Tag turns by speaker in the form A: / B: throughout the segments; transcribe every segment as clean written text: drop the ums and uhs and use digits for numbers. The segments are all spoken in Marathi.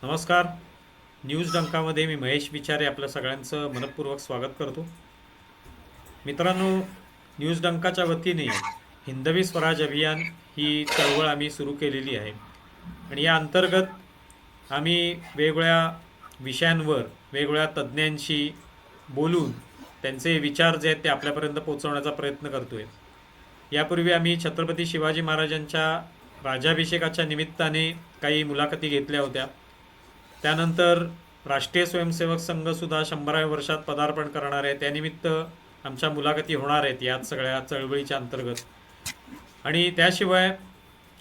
A: नमस्कार. न्यूज डंकामध्ये मी महेश विचारे आपल्या सगळ्यांचं मनपूर्वक स्वागत करतो. मित्रांनो, न्यूज डंकाच्या वतीने हिंदवी स्वराज अभियान ही चळवळ आम्ही सुरू केलेली आहे आणि या अंतर्गत आम्ही वेगवेगळ्या विषयांवर वेगवेगळ्या तज्ज्ञांशी बोलून त्यांचे विचार जे आहेत ते आपल्यापर्यंत पोहोचवण्याचा प्रयत्न करतोय. यापूर्वी आम्ही छत्रपती शिवाजी महाराजांच्या राज्याभिषेकाच्या निमित्ताने काही मुलाखती घेतल्या होत्या. त्यानंतर राष्ट्रीय स्वयंसेवक संघ सुद्धा 100व्या वर्षात पदार्पण करणार आहे. त्यानिमित्त आमच्या मुलाखती होणार आहेत यात सगळ्या चळवळीच्या अंतर्गत. आणि त्याशिवाय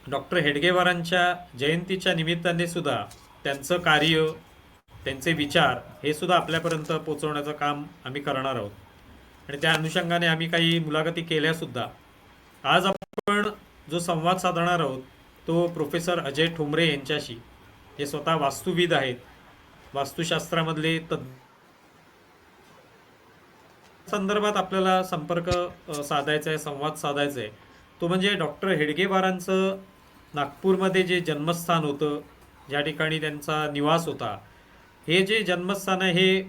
A: डॉक्टर हेडगेवारांच्या जयंतीच्या निमित्ताने सुद्धा त्यांचं कार्य, त्यांचे विचार हे सुद्धा आपल्यापर्यंत पोहोचवण्याचं काम आम्ही करणार आहोत. आणि त्या अनुषंगाने आम्ही काही मुलाखती केल्या सुद्धा. आज आपण जो संवाद साधणार आहोत तो प्रोफेसर अजय ठोंबरे यांच्याशी. हे स्वतः वास्तुविद आहेत, वास्तुशास्त्रामधले तज्ज्ञ. संदर्भात आपल्याला संपर्क साधायचा आहे, संवाद साधायचा आहे तो म्हणजे डॉक्टर हेडगेवारांचं नागपूरमध्ये जे जन्मस्थान होतं, ज्या ठिकाणी त्यांचा निवास होता, हे जे जन्मस्थान आहे हे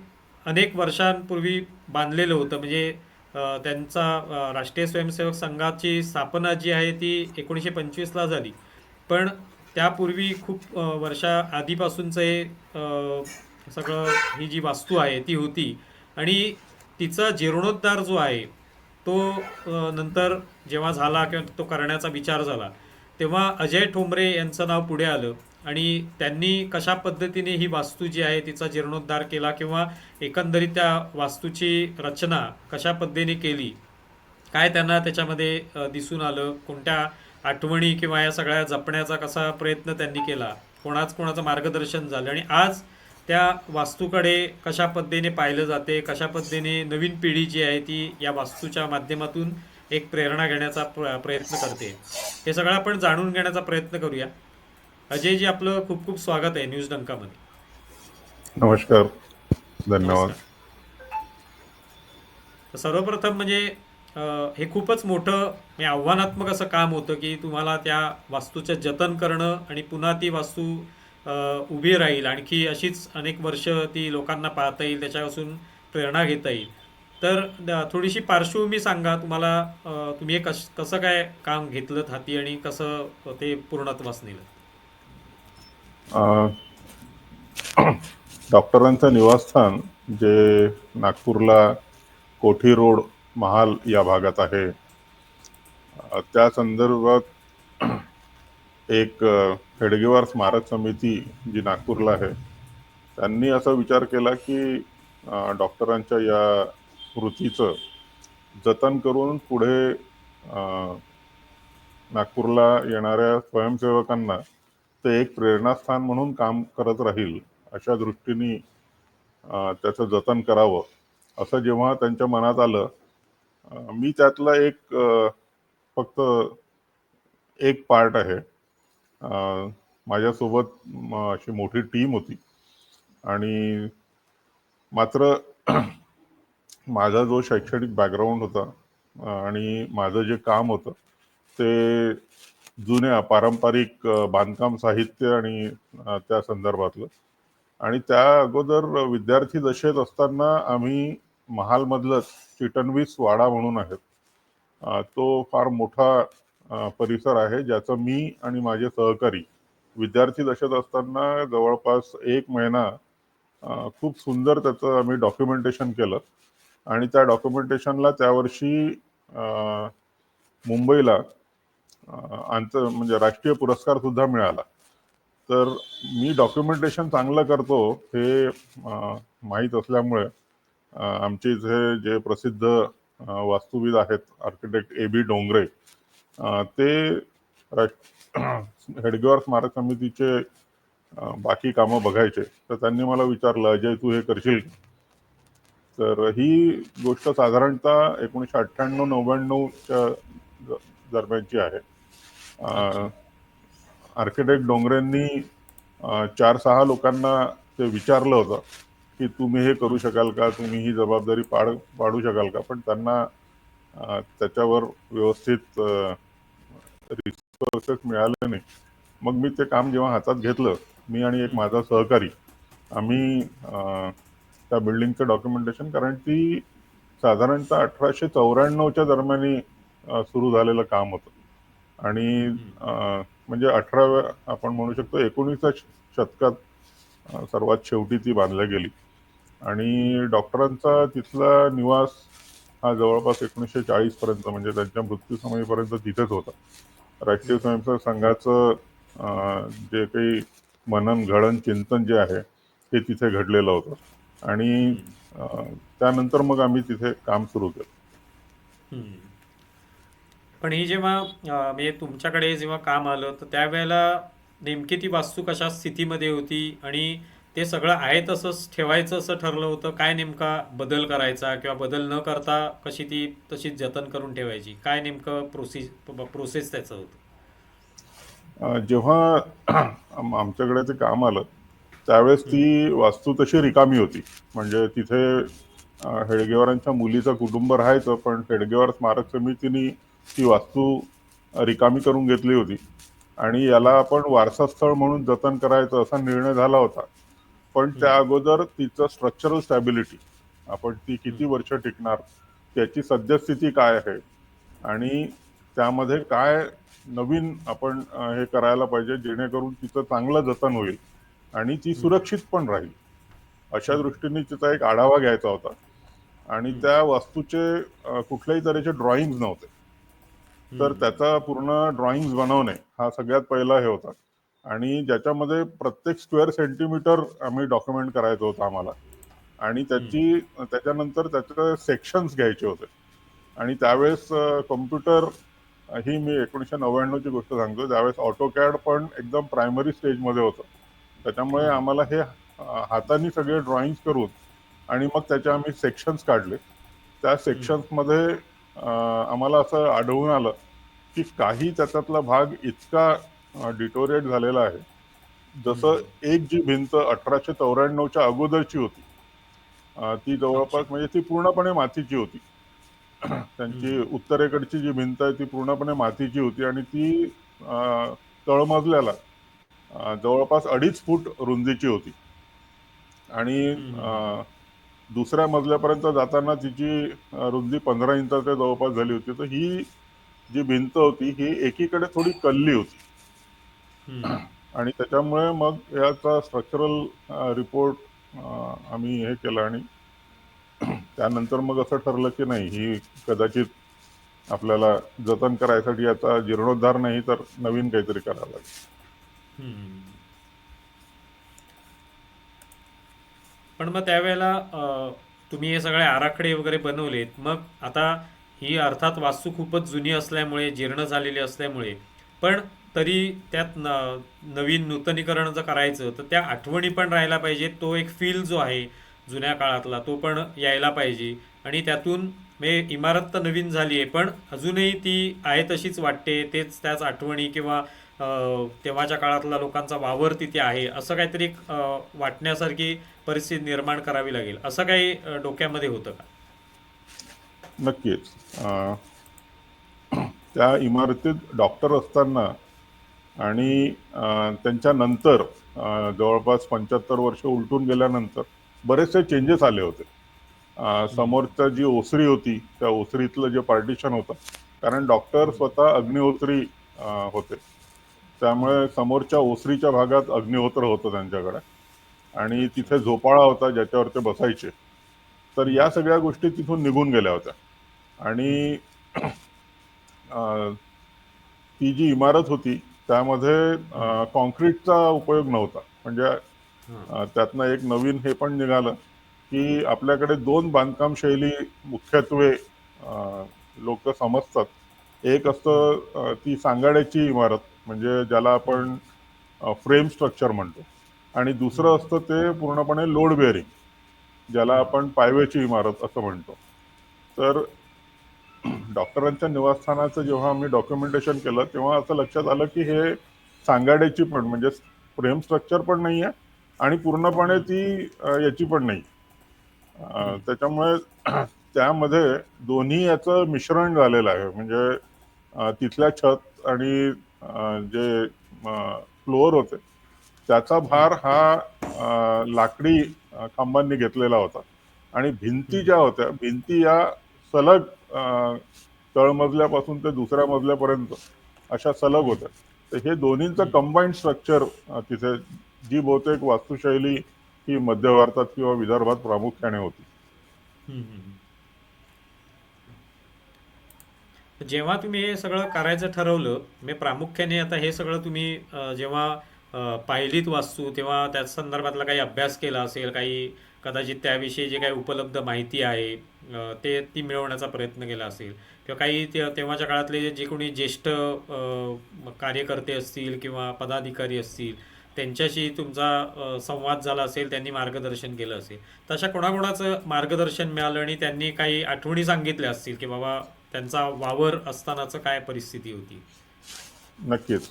A: अनेक वर्षांपूर्वी बांधलेलं होतं. म्हणजे त्यांचा राष्ट्रीय स्वयंसेवक संघाची स्थापना जी आहे ती 1925ला झाली. पण त्यापूर्वी खूप वर्षा आधीपासूनचं हे सगळं ही जी वास्तू आहे ती होती. आणि तिचा जीर्णोद्धार जो आहे तो नंतर जेव्हा झाला किंवा तो करण्याचा विचार झाला तेव्हा अजय ठोंबरे यांचं नाव पुढे आलं आणि त्यांनी कशा पद्धतीने ही वास्तू जी आहे तिचा जीर्णोद्धार केला किंवा एकंदरीत त्या वास्तूची रचना कशा पद्धतीने केली, काय त्यांना त्याच्यामध्ये दिसून आलं, कोणत्या आठवणी किंवा या सगळ्या जपण्याचा कसा प्रयत्न त्यांनी केला, कोणाचं मार्गदर्शन झालं आणि आज त्या वास्तूकडे कशा पद्धतीने पाहिलं जाते, कशा पद्धतीने नवीन पिढी जी आहे ती या वास्तूच्या माध्यमातून एक प्रेरणा घेण्याचा प्रयत्न करते, हे सगळं आपण जाणून घेण्याचा प्रयत्न करूया. अजयजी, आपलं खूप खूप स्वागत आहे न्यूज डंकामध्ये.
B: नमस्कार. धन्यवाद.
A: नमस्कार. तर सर्वप्रथम म्हणजे हे खूपच मोठं म्हणजे आव्हानात्मक असं काम होतं की तुम्हाला त्या वास्तूचं जतन करणं आणि पुन्हा ती वास्तू अ, उभी राहील, आणखी अशीच अनेक वर्ष ती लोकांना पाहता येईल, त्याच्यापासून प्रेरणा घेता येईल. तर थोडीशी पार्श्वभूमी सांगा तुम्हाला. तुम्ही हे कसं काय काम घेतलं हाती आणि कसं ते पूर्णत्वास नेलं.
B: अ, डॉक्टरांचं निवासस्थान जे नागपूरला कोठी रोड महाल या भागात आहे, त्या संदर्भात एक हेडगेवार स्मारक समिती जी नागपूरला आहे त्यांनी असा विचार केला की डॉक्टरांच्या या कृतीचं जतन करून पुढे नागपूरला येणाऱ्या स्वयंसेवकांना ते एक प्रेरणास्थान म्हणून काम करत राहील अशा दृष्टीने त्याचं जतन करावं असं जेव्हा त्यांच्या मनात आलं. मी त्यातला एक फक्त एक पार्ट आहे. माझ्यासोबत अशी मोठी टीम होती आणि मात्र माझा जो शैक्षणिक बॅकग्राऊंड होता आणि माझं जे काम होतं ते जुन्या पारंपरिक बांधकाम साहित्य आणि त्या संदर्भातलं. आणि त्या अगोदर विद्यार्थी दशेत असताना आम्ही महालमधलंच चिटणवीस वाडा म्हणून आहेत. तो फार मोठा परिसर आहे ज्याचं मी आणि माझे सहकारी विद्यार्थी दशेत असताना जवळपास 1 महिना खूप सुंदर त्याचं आम्ही डॉक्युमेंटेशन केलं आणि त्या डॉक्युमेंटेशनला त्यावर्षी मुंबईला म्हणजे राष्ट्रीय पुरस्कार सुद्धा मिळाला. तर मी डॉक्युमेंटेशन चांगलं करतो हे माहीत असल्यामुळे आमचे इथे जे प्रसिद्ध वास्तुविद आहेत, आर्किटेक्ट AB डोंगरे, ते हेडगेवार स्मारक समितीचे बाकी कामं बघायचे. तर त्यांनी मला विचारलं, अजय तू हे करशील? तर ही गोष्ट साधारणतः 1998-99च्या दरम्यानची आहे.
A: अच्छा.
B: आर्किटेक्ट डोंगरेंनी 4-6 लोकांना ते विचारलं होतं की तुम्ही हे करू शकाल का, तुम्ही ही जबाबदारी पाडू शकाल का, पण त्यांना त्याच्यावर व्यवस्थित रिसोर्सेस मिळाले नाही. मग मी ते काम जेव्हा हातात घेतलं मी आणि एक माझा सहकारी आम्ही त्या बिल्डिंगचं डॉक्युमेंटेशन, कारण ती साधारणतः 1894च्या दरम्यानी सुरू झालेलं काम होतं आणि म्हणजे 18व्या आपण म्हणू शकतो 19व्या शतकात सर्वात शेवटी ती बांधल्या गेली. आणि डॉक्टरांचा तिथला निवास हा जवळपास 1940 पर्यंत, म्हणजे त्यांच्या मृत्यू समयीपर्यंत तिथेच होता. राष्ट्रीय स्वयंसेवक संघाचं जे काही मनन घडण चिंतन जे आहे ते तिथे घडलेलं होतं आणि त्यानंतर मग आम्ही तिथे काम सुरू केलं.
A: पण ही जेव्हा म्हणजे तुमच्याकडे जेव्हा काम आलं तर त्यावेळेला नेमकी ती वास्तू कशा स्थितीमध्ये होती आणि ते सगळं आहे तसंच ठेवायचं असं ठरलं होतं, काय नेमका बदल करायचा किंवा बदल न करता कशी ती तशीच जतन करून ठेवायची, काय नेमकं प्रोसेस त्याचं होतं?
B: जेव्हा आमच्याकडे ते काम आलं त्यावेळेस ती वास्तू तशी रिकामी होती. म्हणजे तिथे हेडगेवारांच्या मुलीचं कुटुंब राहायचं, पण हेडगेवार स्मारक समितीने ती वास्तू रिकामी करून घेतली होती आणि याला आपण वारसा स्थळ म्हणून जतन करायचं असा निर्णय झाला होता. पण त्या अगोदर तिचं स्ट्रक्चरल स्टॅबिलिटी, आपण ती किती वर्ष टिकणार, त्याची सद्यस्थिती काय आहे आणि त्यामध्ये काय नवीन आपण हे करायला पाहिजे जेणेकरून तिचं चांगलं जतन होईल आणि ती सुरक्षित पण राहील, अशा दृष्टीने तिचा एक आढावा घ्यायचा होता. आणि त्या वास्तूचे कुठल्याही तऱ्हेचे ड्रॉइंग नव्हते, तर त्याचा पूर्ण ड्रॉइंग बनवणे हा सगळ्यात पहिला हे होता. आणि ज्याच्यामध्ये प्रत्येक स्क्वेअर सेंटीमीटर आम्ही डॉक्युमेंट करायचं होतं आम्हाला. आणि त्याच्यानंतर त्याचे सेक्शन्स घ्यायचे होते. आणि त्यावेळेस कॉम्प्युटर, ही मी 1999ची गोष्ट सांगतो, त्यावेळेस ऑटोकॅड पण एकदम प्रायमरी स्टेजमध्ये होतं. त्याच्यामुळे आम्हाला हे हाताने सगळे ड्रॉइंग करून आणि मग त्याचे आम्ही सेक्शन्स काढले. त्या सेक्शन्समध्ये आम्हाला असं आढळून आलं की काही त्याच्यातला भाग इतका डिटोरिएट झालेला आहे, जसं एक जी भिंत 1894च्या अगोदरची होती ती
A: अच्छा.
B: जवळपास, म्हणजे ती पूर्णपणे मातीची होती. त्यांची उत्तरेकडची जी भिंत आहे ती पूर्णपणे मातीची होती आणि ती तळमजल्याला जवळपास 2.5 फूट रुंदीची होती. आणि दुसऱ्या मजल्यापर्यंत जाताना तिची रुंदी 15 इंचाच्या जवळपास झाली होती. तर ही जी भिंत होती ही एकीकडे थोडी कल्ली होती आणि त्याच्यामुळे मग याचा स्ट्रक्चरल रिपोर्ट आम्ही हे केला आणि त्यानंतर मग असं ठरलं की नाही, ही कदाचित आपल्याला जतन करायसाठी आता जीर्णोद्धार नाही तर नवीन काहीतरी करावं लागेल.
A: पण मग त्यावेळेला तुम्ही हे सगळे आराखडे वगैरे बनवलेत, मग आता ही अर्थात वास्तू खूपच जुनी असल्यामुळे, जीर्ण झालेली असल्यामुळे, पण तरी त्यात नवीन नूतनीकरण जर करायचं तर त्या आठवणी पण राहायला पाहिजे, तो एक फील जो आहे जुन्या काळातला तो पण यायला पाहिजे. आणि त्यातून म्हणजे इमारत तर नवीन झाली आहे पण अजूनही ती आहे तशीच वाटते, त्याच आठवणी किंवा तेव्हाच्या काळातला लोकांचा वावर तिथे आहे असं काहीतरी वाटण्यासारखी परिस्थिती निर्माण करावी लागेल, असं काही डोक्यामध्ये होतं का?
B: नक्कीच. त्या इमारतीत डॉक्टर असताना आणि त्यांच्या नंतर जवळपास 75 वर्ष उलटून गेल्यानंतर बरेचसे चेंजेस आले होते. समोरच्या जी ओसरी होती त्या ओसरीतलं जे पार्टिशन होतं, कारण डॉक्टर स्वतः अग्निहोत्री होते, त्यामुळे समोरच्या ओसरीच्या भागात अग्निहोत्र होतं त्यांच्याकडे आणि
A: अच्छा.
B: तिथे झोपाळा होता ज्याच्यावर ते बसायचे. तर या सगळ्या गोष्टी तिथून निघून गेल्या होत्या आणि ती जी इमारत होती त्यामध्ये कॉन्क्रीटचा उपयोग नव्हता. म्हणजे त्यातनं एक नवीन हे पण निघालं की आपल्याकडे 2 बांधकाम शैली मुख्यत्वे लोक समजतात. एक असतं ती सांगाड्याची इमारत, म्हणजे ज्याला आपण फ्रेम स्ट्रक्चर म्हणतो, आणि दुसरं असतं ते पूर्णपणे लोड बेअरिंग, ज्याला आपण पायवेची इमारत असं म्हणतो. तर डॉक्टरांच्या निवासस्थानाचं जेव्हा आम्ही डॉक्युमेंटेशन केलं तेव्हा असं लक्षात आलं की हे सांगाड्याची पण, म्हणजे फ्रेम स्ट्रक्चर पण नाही आहे आणि पूर्णपणे ती याची पण नाही. त्याच्यामुळे त्यामध्ये दोन्ही याचं मिश्रण झालेलं आहे. म्हणजे तिथल्या छत आणि जे फ्लोअर होते त्याचा भार हा लाकडी खांबांनी घेतलेला होता. आणि भिंती ज्या होत्या, भिंती या सलग तळमजल्यापासून ते दुसऱ्या मजल्यापर्यंत अशा सलग होत्या. तर हे दोन्हींचं कंबाईंड स्ट्रक्चर तिथे, जी बहुतेक वास्तुशैली ही मध्य भारतात किंवा विदर्भात प्रामुख्याने होती.
A: जेव्हा तुम्ही हे सगळं करायचं ठरवलं, मी प्रामुख्याने आता हे सगळं तुम्ही जेव्हा पाहिलीत वास्तू, तेव्हा त्या संदर्भातला काही अभ्यास केला असेल, काही कदाचित त्याविषयी जे काही उपलब्ध माहिती आहे ते ती मिळवण्याचा प्रयत्न केला असेल, किंवा काही तेव्हाच्या काळातले जे कोणी ज्येष्ठ कार्यकर्ते असतील किंवा पदाधिकारी असतील त्यांच्याशी तुमचा संवाद झाला असेल, त्यांनी मार्गदर्शन केलं असेल, तशा कोणाकोणाचं मार्गदर्शन मिळालं आणि त्यांनी काही आठवणी सांगितल्या असतील की बाबा त्यांचा वावर असतानाचं काय परिस्थिती होती?
B: नक्कीच.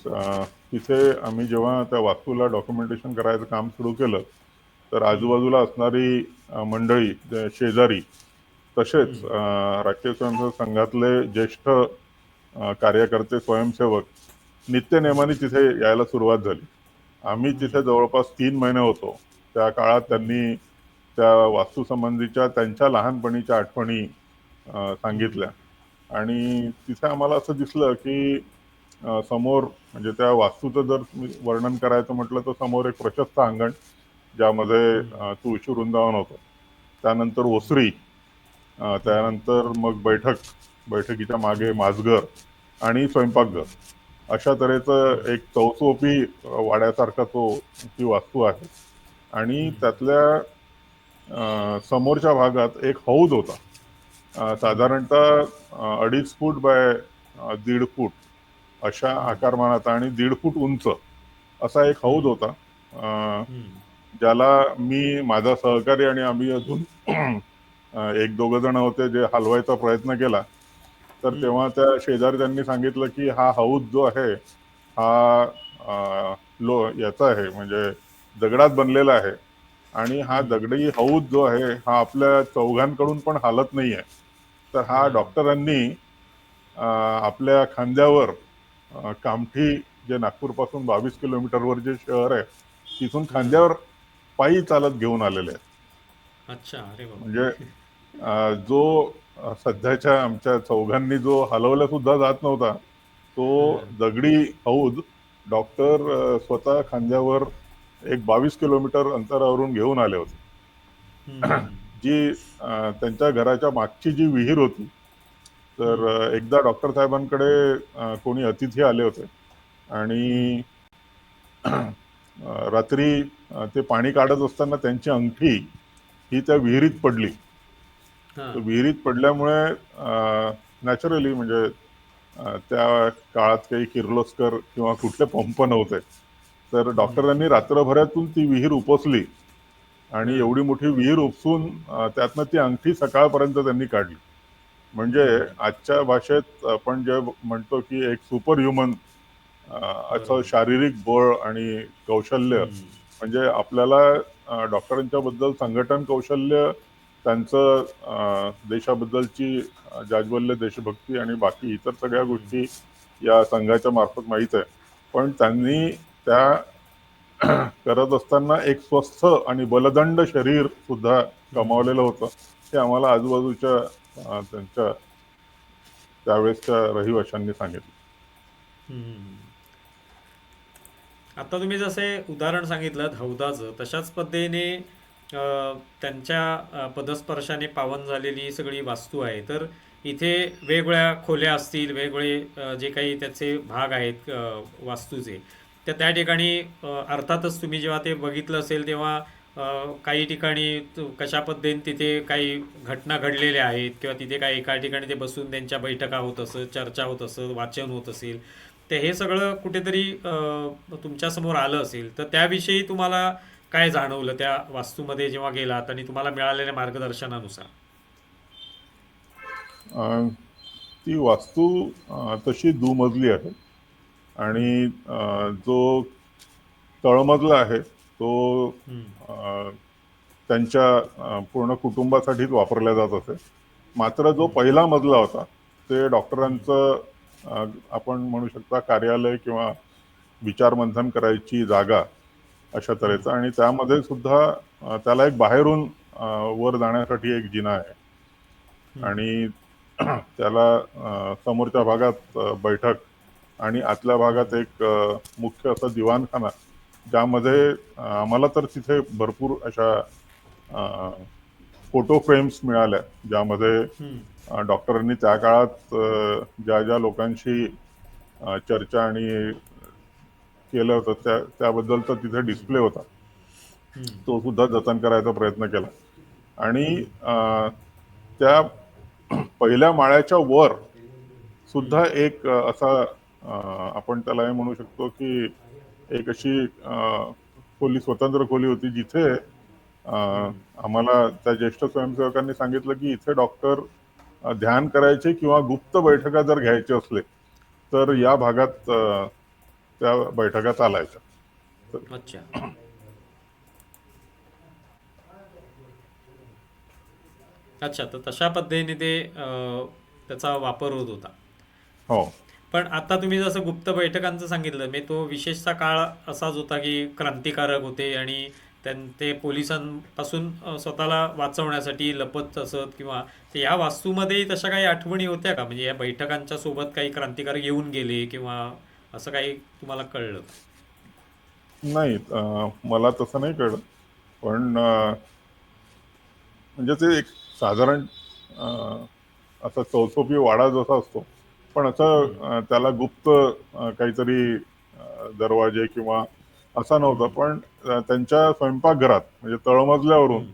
B: तिथे आम्ही जेव्हा त्या वास्तूला डॉक्युमेंटेशन करायचं काम सुरू केलं, तर आजूबाजूला असणारी मंडळी, शेजारी, तसेच राष्ट्रीय स्वयंसेवक संघातले ज्येष्ठ कार्यकर्ते, स्वयंसेवक नित्यनेमाने तिथे यायला सुरुवात झाली. आम्ही तिथे जवळपास 3 महिने होतो. त्या काळात त्यांनी त्या वास्तूसंबंधीच्या त्यांच्या लहानपणीच्या आठवणी सांगितल्या. आणि तिथे आम्हाला असं दिसलं की समोर, म्हणजे त्या वास्तूचं जर वर्णन करायचं म्हटलं तर समोर एक प्रशस्त अंगण, ज्यामध्ये तुळशी वृंदावन होतं. त्यानंतर ओसरी, त्यानंतर मग बैठकीच्या मागे माझघर आणि स्वयंपाकघर, अशा तऱ्हेचं एक चौचोपी वाड्यासारखा ती वास्तू आहे. आणि त्यातल्या समोरच्या भागात एक हौद होता. साधारणतः 2.5 फूट बाय 1.5 फूट अशा आकारमानाचा आणि 1.5 फूट उंच असा एक हौद होता, ज्याला मी, माझा सहकारी आणि आम्ही अजून एक दोघं जण होते जे हलवायचा प्रयत्न केला. तर तेव्हा त्या शेजारी त्यांनी सांगितलं की हा हौद जो आहे हा याचा आहे, म्हणजे दगडात बनलेला आहे. आणि हा दगडी हौद जो आहे हा आपल्या चौघांकडून पण हालत नाहीये. तर हा डॉक्टरांनी आपल्या खांद्यावर कामठी, जे नागपूरपासून 22 किलोमीटरवर जे शहर आहे, तिथून खांद्यावर पायी चालत घेऊन आलेले आहेत.
A: अच्छा, अरे
B: म्हणजे
A: बापरे.
B: जो सध्याच्या आमच्या चौघांनी जो हलवला सुद्धा जात नव्हता, तो दगडी हौद डॉक्टर स्वतः खांद्यावर एक 22 किलोमीटर अंतरावरून घेऊन आले होते. जी त्यांच्या घराच्या मागची जी विहीर होती, तर एकदा डॉक्टर साहेबांकडे कोणी अतिथी आले होते आणि रात्री ते पाणी काढत असताना त्यांची अंगठी ही त्या विहिरीत पडली. तर विहिरीत पडल्यामुळे नॅचरली, म्हणजे त्या काळात काही किर्लोस्कर किंवा कुठले पंप नव्हते. तर डॉक्टरांनी रात्रभरातून ती विहीर उपसली आणि एवढी मोठी विहीर उपसून त्यातनं ती अंगठी सकाळपर्यंत त्यांनी काढली. म्हणजे आजच्या भाषेत आपण जे म्हणतो की एक सुपर ह्युमन असं शारीरिक बळ आणि कौशल्य, म्हणजे आपल्याला डॉक्टरांच्या बद्दल संघटन कौशल्य, त्यांचं देशाबद्दलची जाज्वल्य देशभक्ती आणि बाकी इतर सगळ्या गोष्टी या संघाच्या मार्फत माहीत आहे. पण त्यांनी त्या करत असताना एक स्वस्थ आणि बलदंड शरीर सुद्धा कमावलेलं होतं. हे आम्हाला आजूबाजूच्या त्यांच्या त्यावेळेसच्या रहिवाशांनी सांगितलं.
A: आता तुम्ही जसे उदाहरण सांगितलं हौदाचं, तशाच पद्धतीने त्यांच्या पदस्पर्शाने पावन झालेली ही सगळी वास्तू आहे. तर इथे वेगवेगळ्या खोल्या असतील, वेगवेगळे जे काही त्याचे भाग आहेत वास्तूचे, तर त्या ठिकाणी अर्थातच तुम्ही जेव्हा ते बघितलं असेल तेव्हा काही ठिकाणी कशा पद्धतीने तिथे काही घटना घडलेल्या आहेत, किंवा तिथे काही एका ठिकाणी ते बसून त्यांच्या बैठका होत असत, चर्चा होत असत, वाचन होत असेल, तर हे सगळं कुठेतरी तुमच्यासमोर आलं असेल. तर त्याविषयी तुम्हाला काय जाणवलं त्या वास्तूमध्ये जेव्हा गेलात आणि तुम्हाला मिळालेल्या मार्गदर्शनानुसार?
B: ती वास्तू तशी दुमजली आहे आणि जो तळमजला आहे तो त्यांच्या पूर्ण कुटुंबासाठीच वापरला जात असे. मात्र जो पहिला मजला होता ते डॉक्टरांचं आपण म्हणू शकता कार्यालय किंवा विचारमंथन करायची जागा, अशा तऱ्हेचा. आणि त्यामध्ये सुद्धा त्याला एक बाहेरून वर जाण्यासाठी एक जिना आहे. आणि त्याला समोरच्या भागात बैठक आणि आतल्या भागात एक मुख्य असं दिवाणखाना, ज्यामध्ये आम्हाला तर तिथे भरपूर अशा फोटो फ्रेम्स मिळाल्या, ज्यामध्ये डॉक्टरांनी त्या काळात ज्या ज्या लोकांशी चर्चा आणि केलं होतं त्याबद्दलचा तिथे डिस्प्ले होता. तो सुद्धा जतन करायचा प्रयत्न केला. आणि त्या पहिल्या माळ्याच्या वर सुद्धा एक असा आपण त्याला हे म्हणू शकतो की एक अशी खोली, स्वतंत्र खोली होती, जिथे आम्हाला त्या ज्येष्ठ स्वयंसेवकांनी सांगितलं की इथे डॉक्टर ध्यान करायचे किंवा गुप्त बैठका जर घ्यायचे असले तर या भागात त्या बैठका चालायच्या.
A: अच्छा. अच्छा, तर तशा पद्धतीने ते त्याचा वापर होत होता.
B: हो.
A: पण आता तुम्ही जसं गुप्त बैठकांचं सांगितलं, मी तो विशेषचा काळ असाच होता की क्रांतिकारक होते आणि ते पोलिसांपासून स्वतःला वाचवण्यासाठी लपत असत, किंवा ते या वास्तूमध्ये तशा काही आठवणी होत्या का? म्हणजे या बैठकांच्या सोबत काही क्रांतिकारक येऊन गेले किंवा असं काही तुम्हाला कळलं का?
B: नाही, मला तसं नाही कळलं. पण म्हणजे ते एक साधारण असा चौचोपी वाडा जसा असतो, पण असं त्याला गुप्त काहीतरी दरवाजे किंवा असा नव्हता. पण त्यांच्या स्वयंपाकघरात म्हणजे तळमजल्यावरून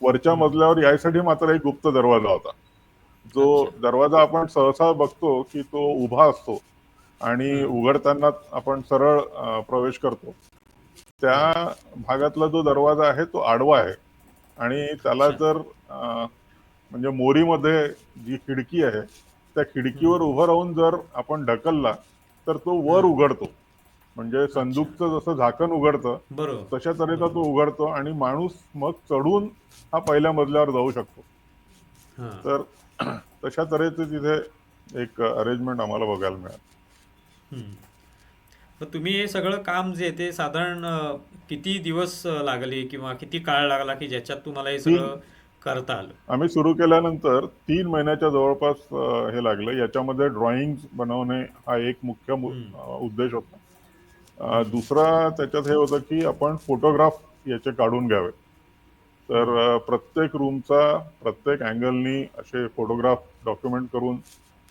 B: वरच्या मजल्यावर यायसाठी मात्र एक गुप्त दरवाजा होता. जो
A: अच्छा.
B: दरवाजा आपण सहसा बघतो की तो उभा असतो आणि
A: हां.
B: उघडताना आपण सरळ प्रवेश करतो.
A: हां.
B: त्या भागातला जो दरवाजा आहे तो आडवा आहे. आणि त्याला
A: अच्छा.
B: जर म्हणजे मोरीमध्ये जी खिडकी आहे त्या खिडकीवर उभं राहून जर आपण ढकलला तर तो वर
A: हां.
B: उघडतो. म्हणजे
A: अच्छा.
B: संदूकचं जसं झाकण उघडतं
A: बरोबर.
B: तशा तऱ्हेचा
A: बरोबर.
B: तो उघडतो आणि माणूस मग चढून हा पहिल्या मजल्यावर जाऊ शकतो.
A: हां.
B: तर तशा तऱ्हेचे तिथे एक अरेंजमेंट आम्हाला बघायला मिळालं.
A: मग तुम्ही हे सगळं काम जे आहे ते साधारण किती दिवस लागले किंवा किती काळ लागला की ज्याच्यात तुम्हाला हे
B: तीन
A: सगळं करता आलं?
B: आम्ही सुरू केल्यानंतर 3 महिन्याच्या जवळपास हे लागलं. याच्यामध्ये ड्रॉइंग बनवणे हा एक मुख्य उद्देश होता. दुसरा त्याच्यात हे होतं की आपण फोटोग्राफ याचे काढून घ्यावे. तर प्रत्येक रूमचा प्रत्येक अँगलनी असे फोटोग्राफ डॉक्युमेंट करून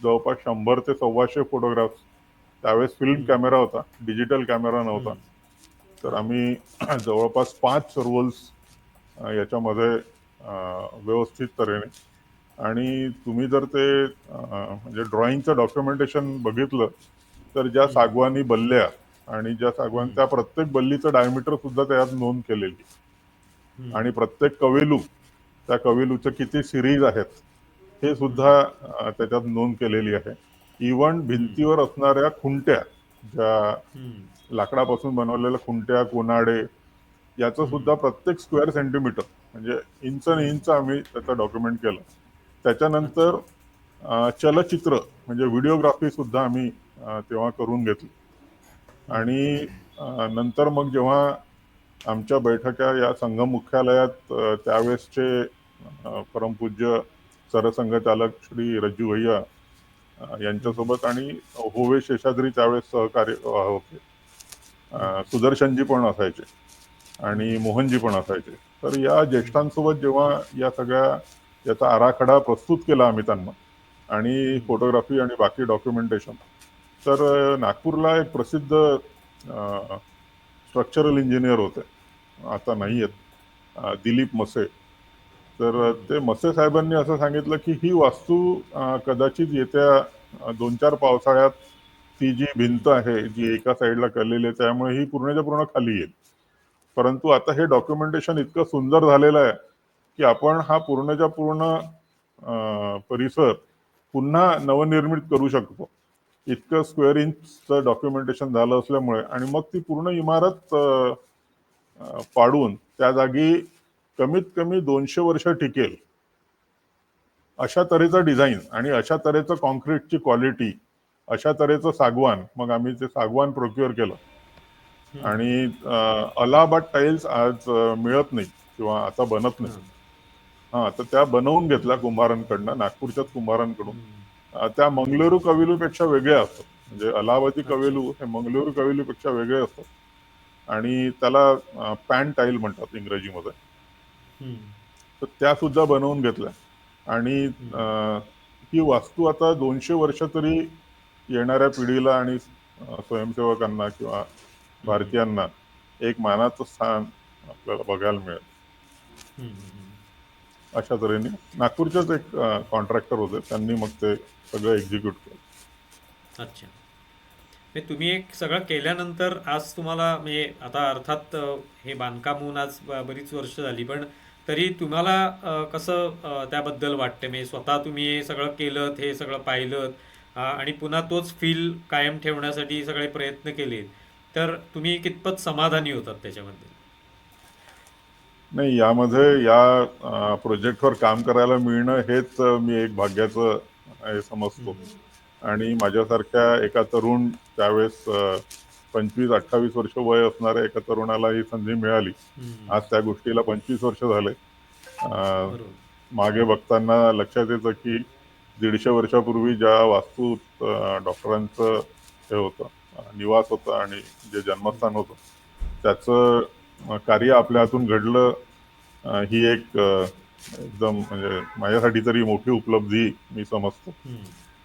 B: जवळपास 100 ते 125 फोटोग्राफ. त्यावेळेस फिल्म कॅमेरा होता, डिजिटल कॅमेरा नव्हता. तर
A: हां.
B: आम्ही जवळपास 5 रोल्स याच्यामध्ये व्यवस्थित तऱ्हेने. आणि तुम्ही जर ते म्हणजे ड्रॉइंगचं डॉक्युमेंटेशन बघितलं तर ज्या सागवानी बल्ल्या आणि ज्या सागवान त्या प्रत्येक बल्लीचं डायमीटर सुद्धा त्यात नोंद केलेली. आणि प्रत्येक कवेलू, त्या कवेलूचे किती सिरीज आहेत हे सुद्धा त्याच्यात नोंद केलेली आहे. इव्हन भिंतीवर असणाऱ्या खुंट्या, ज्या लाकडापासून बनवलेल्या खुंट्या, कोनाडे, याचं सुद्धा प्रत्येक स्क्वेअर सेंटीमीटर म्हणजे इंच न इंच आम्ही त्याचं डॉक्युमेंट केलं.
A: अच्छा.
B: त्याच्यानंतर चलचित्र म्हणजे व्हिडिओग्राफी सुद्धा आम्ही तेव्हा करून घेतली. आणि नंतर मग जेव्हा आमच्या बैठका या संघ मुख्यालयात त्यावेळेसचे परमपूज्य सरसंघचालक श्री रज्जू भैया यांच्यासोबत आणि होवे शेषाद्री त्यावेळेस सहकार्य होते. सुदर्शनजी पण असायचे आणि मोहनजी पण असायचे. तर या ज्येष्ठांसोबत जेव्हा या सगळ्या याचा आराखडा प्रस्तुत केला आम्ही त्यांना, आणि फोटोग्राफी आणि बाकी डॉक्युमेंटेशन, तर नागपूरला एक प्रसिद्ध स्ट्रक्चरल इंजिनियर होते, आता नाही आहेत, दिलीप मसे. तर ते मसे साहेबांनी असं सांगितलं की ही वास्तू कदाचित येत्या 2-4 पावसाळ्यात ती जी भिंत आहे जी एका साईडला केलेली आहे त्यामुळे ही पूर्णच्या पूर्ण खाली येईल. परंतु आता हे डॉक्युमेंटेशन इतकं सुंदर झालेलं आहे की आपण हा पूर्णच्या पूर्ण परिसर पुन्हा नवनिर्मित करू शकतो. इतकं स्क्वेअर इंचचं डॉक्युमेंटेशन झालं असल्यामुळे, आणि मग ती पूर्ण इमारत पाडून त्या जागी कमीत कमी 200 वर्ष टिकेल अशा तऱ्हेचं डिझाईन आणि अशा तऱ्हेचं कॉन्क्रीटची क्वालिटी, अशा तऱ्हेचं सागवान, मग आम्ही ते सागवान प्रोक्युअर केलं.
A: हम्म.
B: आणि अलाहाबाद टाईल्स आज मिळत नाही किंवा आता बनत नाही.
A: हां.
B: हा, तर त्या बनवून घेतल्या कुंभारांकडनं, नागपूरच्याच कुंभारांकडून.
A: हम्म.
B: त्या मंगळुरू कविलूपेक्षा वेगळ्या असतात. म्हणजे अलाहाबादी
A: अच्छा.
B: कवेलू हे मंगळुरू कवेलूपेक्षा वेगळे असतात. आणि त्याला पॅन टाईल म्हणतात इंग्रजीमध्ये.
A: हम्म.
B: तर त्या सुद्धा बनवून घेतल्या. आणि
A: हम्म.
B: ही वास्तू आता 200 वर्ष तरी येणाऱ्या पिढीला आणि स्वयंसेवकांना किंवा
A: हम्म.
B: भारतीयांना एक मानाचं स्थान आपल्याला बघायला मिळेल.
A: हम्म. हम्म.
B: अशा तऱ्हेने नागपूरचेच एक कॉन्ट्रॅक्टर होते, त्यांनी मग ते सगळं एक्झिक्यूट केलं.
A: अच्छा. म्हणजे तुम्ही एक सगळं केल्यानंतर आज तुम्हाला म्हणजे आता अर्थात हे बांधकाम होऊन आज बरीच वर्ष झाली, पण तरी तुम्हाला कसं त्याबद्दल वाटतं? म्हणजे स्वतः तुम्ही हे सगळं केलं, हे सगळं पाहिलं आणि पुन्हा तोच फील कायम ठेवण्यासाठी सगळे प्रयत्न केले, तर तुम्ही कितपत समाधानी होतात त्याच्यामध्ये?
B: नाही, यामध्ये या प्रोजेक्टवर काम करायला मिळणं हेच मी एक भाग्याचं हे समजतो.
A: हम्म.
B: आणि माझ्यासारख्या एका तरुण, त्यावेळेस 25-28 वर्ष वय असणाऱ्या एका तरुणाला ही संधी मिळाली.
A: हम्म.
B: आज त्या गोष्टीला 25 वर्ष झाले. अ,
A: बरोबर.
B: मागे बघताना लक्षात येतं की 150 वर्षापूर्वी ज्या वास्तूत डॉक्टरांचं हे होतं, निवास होता आणि जे जन्मस्थान होतं, त्याचं कार्य आपल्या हातून घडलं. ही एक एकदम म्हणजे माझ्यासाठी तरी मोठी उपलब्धी मी समजतो.
A: हम्म.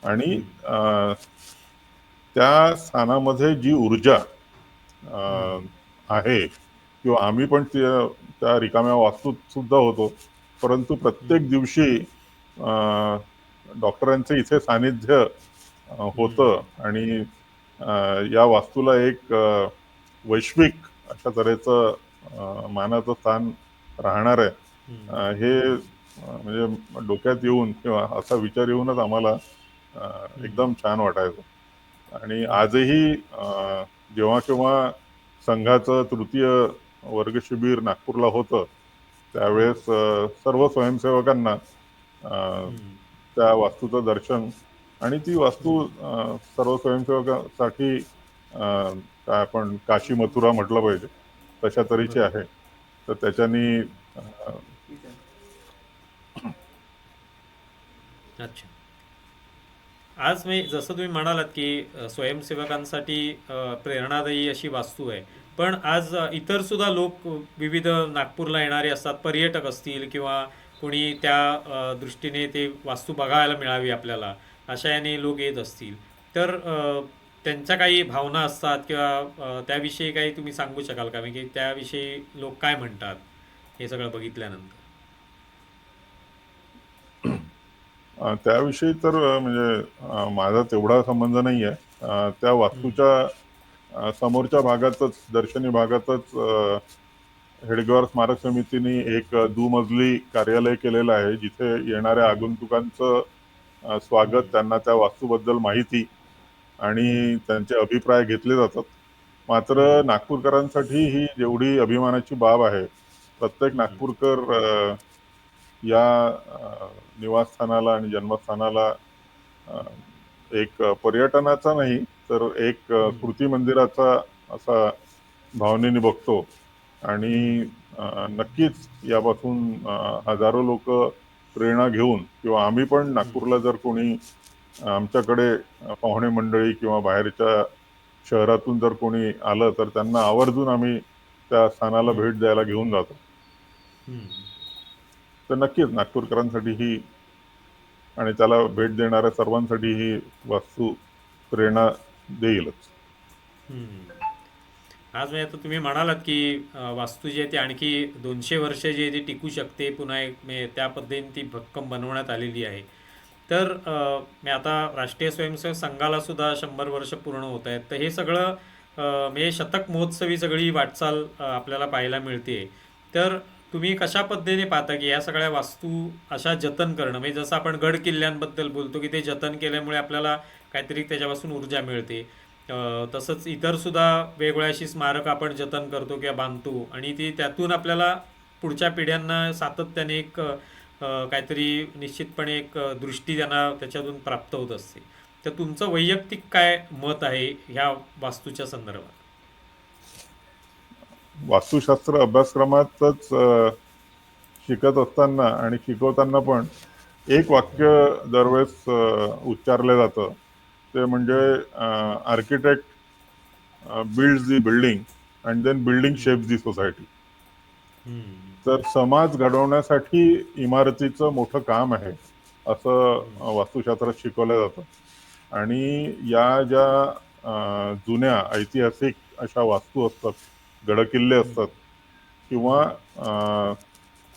B: आणि
A: हम्म.
B: त्या स्थानामध्ये जी ऊर्जा
A: हम्म.
B: आहे, किंवा आम्ही पण त्या रिकाम्या वास्तूत सुद्धा होतो, परंतु
A: हम्म.
B: प्रत्येक दिवशी डॉक्टरांचे इथे सानिध्य होतं.
A: हम्म.
B: आणि या वास्तूला एक वैश्विक अशा तऱ्हेचं मानाचं स्थान राहणार आहे.
A: हम्म.
B: हे म्हणजे डोक्यात येऊन किंवा असा विचार येऊनच आम्हाला
A: हम्म.
B: एकदम छान वाटायचं. आणि
A: हम्म.
B: आजही जेव्हा केव्हा संघाचं तृतीय वर्ग शिबिर नागपूरला होतं,
A: हम्म.
B: त्यावेळेस सर्व स्वयंसेवकांना
A: हम्म.
B: त्या वास्तूचं दर्शन, आणि ती वास्तू
A: हम्म.
B: सर्व स्वयंसेवकांसाठी काय आपण काशी मथुरा म्हटलं पाहिजे तशा तऱ्हेची
A: बरोबर.
B: आहे. तर त्याच्यानी
A: हम्म. अच्छा. आज मी जसं तुम्ही म्हणालात की स्वयंसेवकांसाठी प्रेरणादायी अशी वास्तू आहे, पण आज इतर सुद्धा लोक विविध नागपूरला येणारे असतात, पर्यटक असतील किंवा कोणी त्या दृष्टीने ते वास्तू बघायला मिळावी आपल्याला, अशा याने लोक येत असतील, तर त्यांच्या काही भावना असतात किंवा त्याविषयी काही तुम्ही सांगू शकाल का, म्हणजे त्याविषयी लोक काय म्हणतात हे सगळं बघितल्यानंतर?
B: त्याविषयी तर म्हणजे माझा तेवढा संबंध नाही आहे. त्या
A: हम्म.
B: वास्तूच्या समोरच्या भागातच, दर्शनी भागातच हेडगेवार स्मारक समितीने एक दुमजली कार्यालय केलेलं आहे, जिथे येणाऱ्या
A: हम्म.
B: आगंतुकांचं स्वागत,
A: हम्म.
B: त्यांना त्या वास्तूबद्दल माहिती
A: हम्म.
B: आणि त्यांचे अभिप्राय घेतले जातात. मात्र
A: हम्म.
B: नागपूरकरांसाठी ही जेवढी अभिमानाची बाब आहे, प्रत्येक
A: हम्म.
B: नागपूरकर या निवासस्थानाला आणि जन्मस्थानाला अ, एक पर्यटनाचा नाही, तर एक
A: हम्म.
B: कृती मंदिराचा असा भावनेने बघतो. आणि
A: हम्म.
B: नक्कीच यापासून हजारो लोक प्रेरणा घेऊन, किंवा आम्ही पण
A: हम्म.
B: नागपूरला जर कोणी आमच्याकडे पाहुणे मंडळी किंवा बाहेरच्या शहरातून जर कोणी आलं, तर त्यांना आवर्जून आम्ही त्या स्थानाला
A: हम्म.
B: भेट द्यायला घेऊन जातो.
A: हम्म.
B: तर नक्कीच नागपूरकरांसाठी ही आणि त्याला भेट देणाऱ्या सर्वांसाठी ही वास्तू प्रेरणा देईलच.
A: हम्म. आज म्हणजे आता तुम्ही म्हणालात की वास्तू जी आहे ती आणखी 200 वर्ष जी आहे ती टिकू शकते, पुन्हा एक म्हणजे त्या पद्धतीने ती भक्कम बनवण्यात आलेली आहे. तर मी आता राष्ट्रीय स्वयंसेवक संघाला सुद्धा 100 वर्ष पूर्ण होत आहेत, तर हे सगळं म्हणजे शतक महोत्सवी सगळी वाटचाल आपल्याला पाहायला मिळते. तर तुम्ही कशा पद्धतीने पाहता की ह्या सगळ्या वास्तू अशा जतन करणं, म्हणजे जसं आपण गड किल्ल्यांबद्दल बोलतो की ते जतन केल्यामुळे आपल्याला काहीतरी त्याच्यापासून ऊर्जा मिळते, तसंच इतर सुद्धा वेगवेगळ्या अशी स्मारकं आपण जतन करतो किंवा बांधतो आणि ती त्यातून आपल्याला पुढच्या पिढ्यांना सातत्याने एक काहीतरी निश्चितपणे एक दृष्टी त्यांना त्याच्यातून प्राप्त होत असते. तर तुमचं वैयक्तिक काय मत आहे ह्या वास्तूच्या संदर्भात?
B: वास्तुशास्त्र अभ्यासक्रमातच शिकत असताना आणि शिकवताना पण एक वाक्य दरवेळेस उच्चारलं जातं, ते म्हणजे architect builds the building and then building shapes the society. तर समाज घडवण्यासाठी इमारतीचं मोठं काम आहे असं वास्तुशास्त्रात शिकवलं जातं. आणि या ज्या जुन्या ऐतिहासिक अशा वास्तू असतात, गडकिल्ले असतात किंवा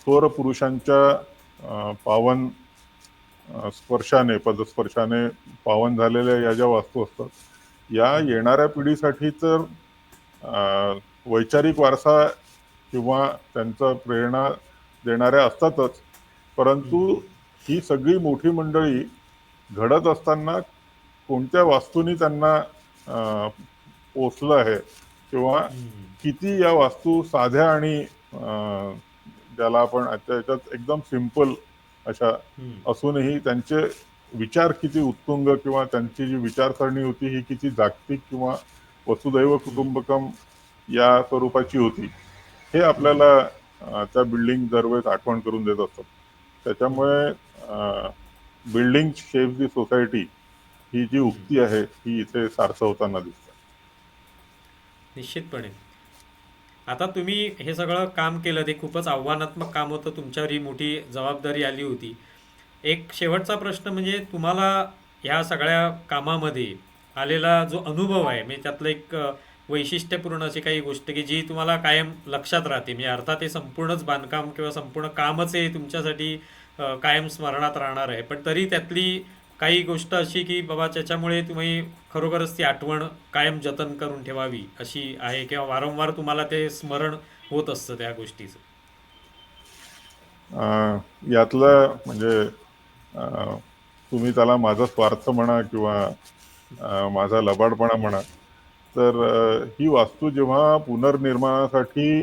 B: थोर पुरुषांच्या पावन स्पर्शाने पदस्पर्शाने पावन झालेल्या या ज्या वास्तू असतात, या येणाऱ्या पिढीसाठी तर वैचारिक वारसा किंवा त्यांचा प्रेरणा देणाऱ्या असतातच, परंतु ही सगळी मोठी मंडळी घडत असताना कोणत्या वास्तूंनी त्यांना पोचलं आहे किंवा किती या वास्तू साध्या आणि ज्याला आपण आजच्या याच्यात एकदम सिंपल अशा असूनही त्यांचे विचार किती उत्तुंग किंवा त्यांची जी विचारसरणी होती ही किती जागतिक किंवा वसुदैव कुटुंबकम या स्वरूपाची होती, हे आपल्याला त्या बिल्डिंग दरवेळेस आठवण करून देत असतात. त्याच्यामुळे बिल्डिंग शेप्स दी सोसायटी ही जी उक्ती आहे ही इथे सारखं होताना दिसते.
A: निश्चितपणे. आता तुम्ही हे सगळं काम केलं, ते खूपच आव्हानात्मक काम होतं, तुमच्यावर ही मोठी जबाबदारी आली होती. एक शेवटचा प्रश्न म्हणजे तुम्हाला ह्या सगळ्या कामामध्ये आलेला जो अनुभव आहे, म्हणजे त्यातलं एक वैशिष्ट्यपूर्ण अशी काही गोष्ट की जी तुम्हाला कायम लक्षात राहते, म्हणजे अर्थात हे संपूर्णच बांधकाम किंवा संपूर्ण कामच हे तुमच्यासाठी कायम स्मरणात राहणार आहे, पण तरी त्यातली काही गोष्ट अशी की बाबा त्याच्यामुळे तुम्ही खरोखरच ती आठवण कायम जतन करून ठेवावी अशी आहे, किंवा वारंवार तुम्हाला ते स्मरण होत असतं त्या गोष्टीचं?
B: यातलं म्हणजे तुम्ही त्याला माझा स्वार्थ म्हणा किंवा माझा लबाडपणा म्हणा, तर ही वास्तू जेव्हा पुनर्निर्माणासाठी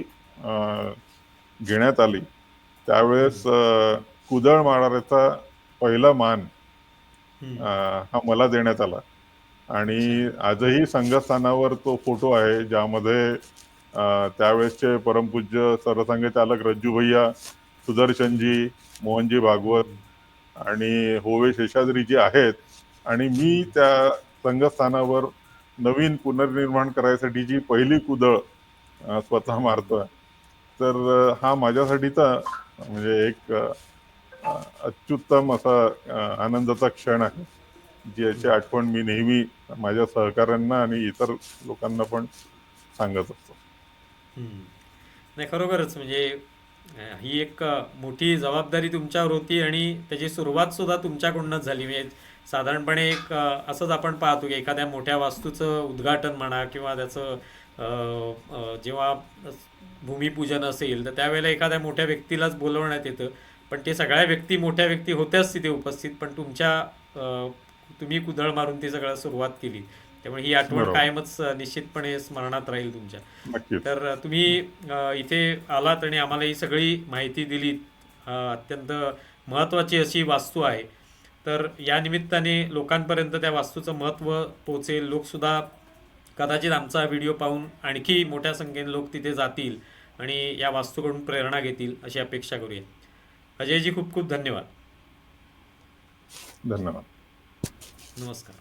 B: घेण्यात आली त्यावेळेस कुदळ मारण्याचा पहिला मान हा मला देण्यात आला.
A: अच्छा.
B: आणि आजही संघस्थानावर तो फोटो आहे, ज्यामध्ये त्यावेळेसचे परमपूज्य सरसंघ चालक रज्जू भैया, सुदर्शनजी, मोहनजी भागवत आणि होवे शेषाद्री आहेत, आणि मी त्या संघस्थानावर नवीन पुनर्निर्माण करायसाठी जी पहिली कुदळ स्वतः मारतोय. तर हा माझ्यासाठीचा म्हणजे एक अत्युत्तम असा आनंदाचा क्षण आहे, ज्याची आठवण मी नेहमी माझ्या सहकाऱ्यांना आणि इतर लोकांना पण सांगत असतो.
A: नाही, खरोखरच म्हणजे ही एक मोठी जबाबदारी तुमच्यावर होती आणि त्याची सुरुवात सुद्धा तुमच्याकडूनच झाली. म्हणजे साधारणपणे एक असंच आपण पाहतो की एखाद्या मोठ्या वास्तूचं उद्घाटन म्हणा किंवा त्याचं जेव्हा भूमिपूजन असेल तर त्यावेळेला एखाद्या मोठ्या व्यक्तीलाच बोलवण्यात येतं, पण ते सगळ्या व्यक्ती मोठ्या व्यक्ती होत्याच तिथे उपस्थित, पण तुम्ही कुदळ मारून ती सगळं सुरुवात केली, त्यामुळे ही आठवण
B: बरोबर.
A: कायमच निश्चितपणे स्मरणात राहील तुमच्या.
B: नक्कीच.
A: तर तुम्ही इथे आलात आणि आम्हाला ही सगळी माहिती दिली. अत्यंत महत्त्वाची अशी वास्तू आहे, तर या निमित्ताने लोकांपर्यंत त्या वास्तूचं महत्त्व पोचेल. लोकसुद्धा कदाचित आमचा व्हिडिओ पाहून आणखी मोठ्या संख्येने लोक तिथे जातील आणि या वास्तूकडून प्रेरणा घेतील अशी अपेक्षा करूया. अजयजी, खूप खूप धन्यवाद.
B: धन्यवाद.
A: नमस्कार.